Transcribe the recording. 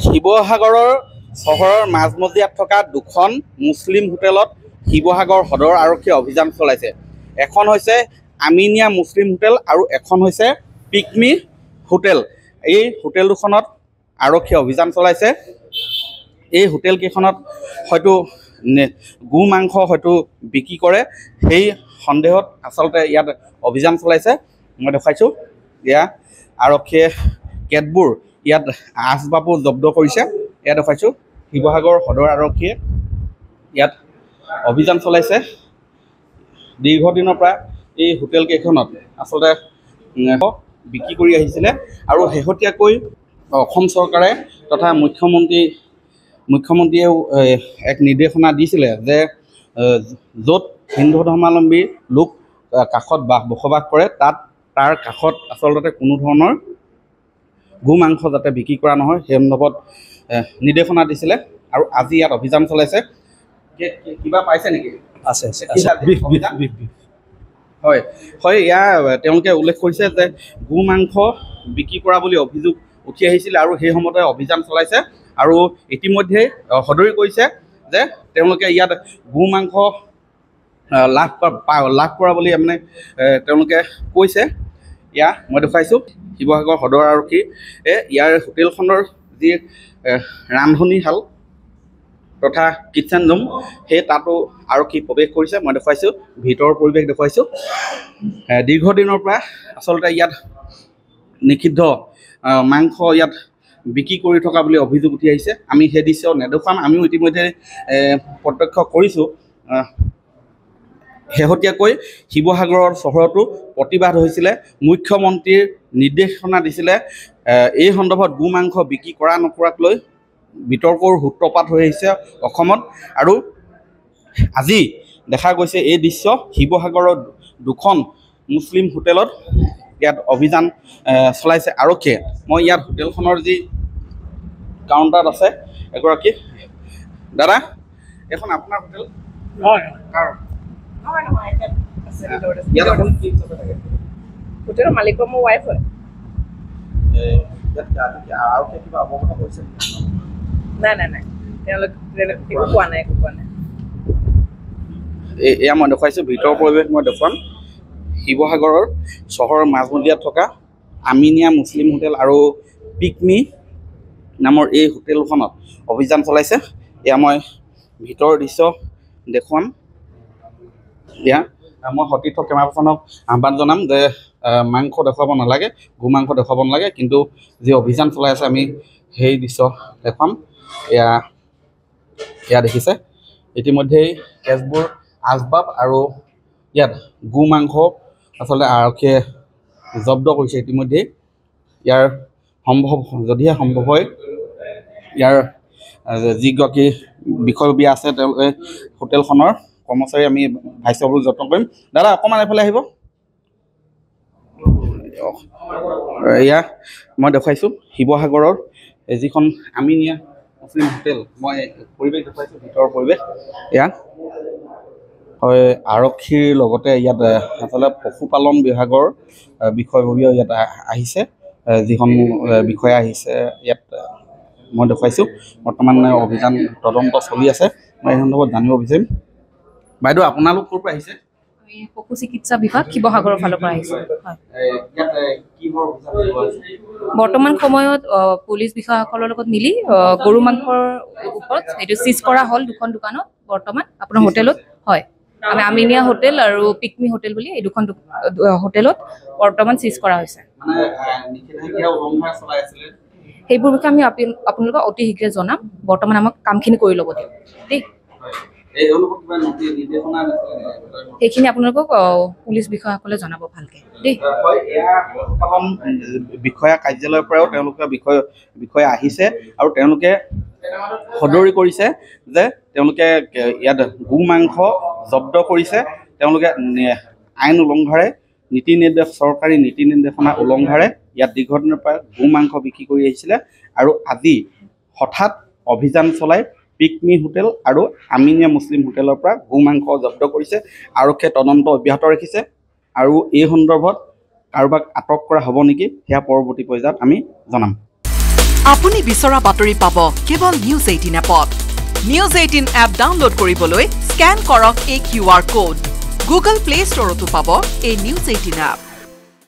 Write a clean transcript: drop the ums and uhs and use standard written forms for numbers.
শিৱসাগৰৰ চহৰৰ মাজমজিয়াত থকা দুখন মুছলিম হোটেলত শিৱসাগৰ সদৰ আৰক্ষীয়ে অভিযান চলাইছে। এখন হৈছে আমিনিয়া মুছলিম হোটেল আৰু এখন হৈছে পিকমি হোটেল। এই হোটেল দুখনত আৰক্ষীয়ে অভিযান চলাইছে। এই হোটেল কেইখনত হয়তো গো মাংস হয়তো বিক্ৰী কৰে, সেই সন্দেহত আচলতে ইয়াত অভিযান চলাইছে। মই দেখাইছোঁ, ইয়াত আৰক্ষীয়ে কেতবোৰ ইয়াত আচবাবো জব্দ কৰিছে। ইয়াত দেখাইছোঁ শিৱসাগৰ সদৰ আৰক্ষীয়ে ইয়াত অভিযান চলাইছে। দীৰ্ঘদিনৰ পৰা এই হোটেল কেইখনত আচলতে বিক্ৰী কৰি আহিছিলে আৰু শেহতীয়াকৈ অসম চৰকাৰে তথা মুখ্যমন্ত্ৰীয়েও এক নিৰ্দেশনা দিছিলে যে য'ত হিন্দু ধৰ্মাৱলম্বী লোক কাষত বসবাস কৰে তাৰ কাষত আচলতে কোনো ধৰণৰ গো মাংস যাতে বিক্ৰী কৰা নহয়, সেই সন্দৰ্ভত নিৰ্দেশনা দিছিলে। আৰু আজি ইয়াত অভিযান চলাইছে। কিবা পাইছে নেকি? আছে হয় হয়, ইয়াৰ তেওঁলোকে উল্লেখ কৰিছে যে গো মাংস বিক্ৰী কৰা বুলি অভিযোগ উঠি আহিছিলে আৰু সেই সময়তে অভিযান চলাইছে। আৰু ইতিমধ্যে সদৰি কৰিছে যে তেওঁলোকে ইয়াত গো মাংস লাভ কৰা বুলি মানে তেওঁলোকে কৈছে। মই দেখুৱাইছোঁ শিৱসাগৰ সদৰ আৰক্ষী ইয়াৰ হোটেলখনৰ যি ৰান্ধনীশাল তথা কিটচেন ৰুম, সেই তাতো আৰক্ষী প্ৰৱেশ কৰিছে। মই দেখুৱাইছোঁ ভিতৰৰ পৰিৱেশ দেখুৱাইছোঁ। দীৰ্ঘদিনৰ পৰা আচলতে ইয়াত নিষিদ্ধ মাংস ইয়াত বিক্ৰী কৰি থকা বুলি অভিযোগ উঠি আহিছে। আমি সেই দৃশ্য নেদেখুৱাম, আমিও ইতিমধ্যে প্ৰত্যক্ষ কৰিছোঁ। শেহতীয়াকৈ শিৱসাগৰৰ চহৰতো প্ৰতিবাদ হৈছিলে, মুখ্যমন্ত্ৰীৰ নিৰ্দেশনা দিছিলে। এই সন্দৰ্ভত গো মাংস বিক্ৰী কৰা নকৰাক লৈ বিতৰ্কৰ সূত্ৰপাত হৈ আহিছে অসমত। আৰু আজি দেখা গৈছে এই দৃশ্য শিৱসাগৰৰ দুখন মুছলিম হোটেলত ইয়াত অভিযান চলাইছে আৰক্ষীয়ে। মই ইয়াত হোটেলখনৰ যি কাউণ্টাৰত আছে এগৰাকী দাদা, এখন আপোনাৰ হোটেল? হোটেলৰ মালিকৰ মোৰ ৱাইফ হয়। নাই, তেওঁলোকে একো কোৱা নাই। এয়া মই দেখুৱাইছোঁ ভিতৰৰ পৰিৱেশ। মই দেখুৱাম শিৱসাগৰৰ চহৰৰ মাজমজিয়াত থকা আমিনিয়া মুছলিম হোটেল আৰু পিকমি নামৰ এই হোটেলখনত অভিযান চলাইছে। এয়া মই ভিতৰৰ দৃশ্য দেখুৱাম। মই সতীৰ্থ কেমেৰাপাৰ্চনক আহ্বান জনাম যে মাংস দেখুৱাব নালাগে, গো মাংস দেখুৱাব নালাগে, কিন্তু যি অভিযান চলাই আছে আমি সেই দৃশ্য দেখুৱাম। এয়া দেখিছে ইতিমধ্যেই কেচবোৰ আচবাব আৰু ইয়াত গো মাংস আচলতে আৰক্ষীয়ে জব্দ কৰিছে ইতিমধ্যেই। ইয়াৰ যদিহে সম্ভৱ হয়, ইয়াৰ যিগৰাকী বিষয়ববীয়া আছে তেওঁলোকে হোটেলখনৰ কৰ্মচাৰী আমি ভাইচ চাবলৈ যত্ন কৰিম। দাদা অকণমান এইফালে আহিব। এয়া মই দেখুৱাইছোঁ শিৱসাগৰৰ যিখন আমিনিয়া মুছলিম হোটেল, মই পৰিৱেশ দেখুৱাইছোঁ ভিতৰৰ পৰিৱেশ। এয়া হয়, আৰক্ষীৰ লগতে ইয়াত আচলতে পশুপালন বিভাগৰ বিষয়ববীয়াও ইয়াত আহিছে। যিখন বিষয়া আহিছে ইয়াত মই দেখুৱাইছোঁ। বৰ্তমান অভিযান তদন্ত চলি আছে। মই এই সন্দৰ্ভত জানিব বিচাৰিম, বাইদেউ আপোনালোক ক'ৰ পৰা আহিছে? পশু চিকিৎসা বিভাগ শিৱসাগৰৰ ফালৰ পৰা আহিছে। বৰ্তমান সময়ত পুলিচ বিষয়াসকলৰ লগত মিলি গৰু মাংসৰ ওপৰত এইটো চিজ কৰা হ'ল দুখন দোকানত। বৰ্তমান আপোনাৰ হোটেলত হয়, আমি আমিনিয়া হোটেল আৰু পিকমি হোটেল বুলি এই দুখন হোটেলত বৰ্তমান চিজ কৰা হৈছে। সেইবোৰ বিষয়ে আমি আপোনালোকক অতি শীঘ্ৰে জনাম। বৰ্তমান আমাক কামখিনি কৰি ল'ব দিয়ক দেই। সেইখিনি আপোনালোকক পুলিচ বিষয়াসকলে জনাব ভালকে দেই। পশুপালন বিষয়া কাৰ্যালয়ৰ পৰাও তেওঁলোকে বিষয়া আহিছে আৰু তেওঁলোকে সদৰি কৰিছে যে তেওঁলোকে ইয়াত গো মাংস জব্দ কৰিছে। তেওঁলোকে আইন উলংঘাৰে চৰকাৰী নীতি নিৰ্দেশনা উলংঘাৰে ইয়াত দীৰ্ঘদিনৰ পৰা গো মাংস বিক্ৰী কৰি আহিছিলে। আৰু আজি হঠাৎ অভিযান চলাই পিকমি হোটেল আৰু আমিনিয়া মুছলিম হোটেলৰ পৰা গো মাংস জব্দ কৰিছে। আৰক্ষীয়ে তদন্ত অব্যাহত ৰাখিছে আৰু এই সন্দৰ্ভত কাৰোবাক আটক কৰা হ'ব নেকি সেয়া পৰৱৰ্তী পৰ্যায়ত আমি জনাম। আপুনি বিচৰা বাতৰি পাব কেৱল নিউজ 18 এপত নিউজ 18 এপ ডাউনলোড কৰিবলৈ স্ক্যান কৰক এই QR কোড গুগল প্লে ষ্টৰতো পাব এই নিউজ 18 এপ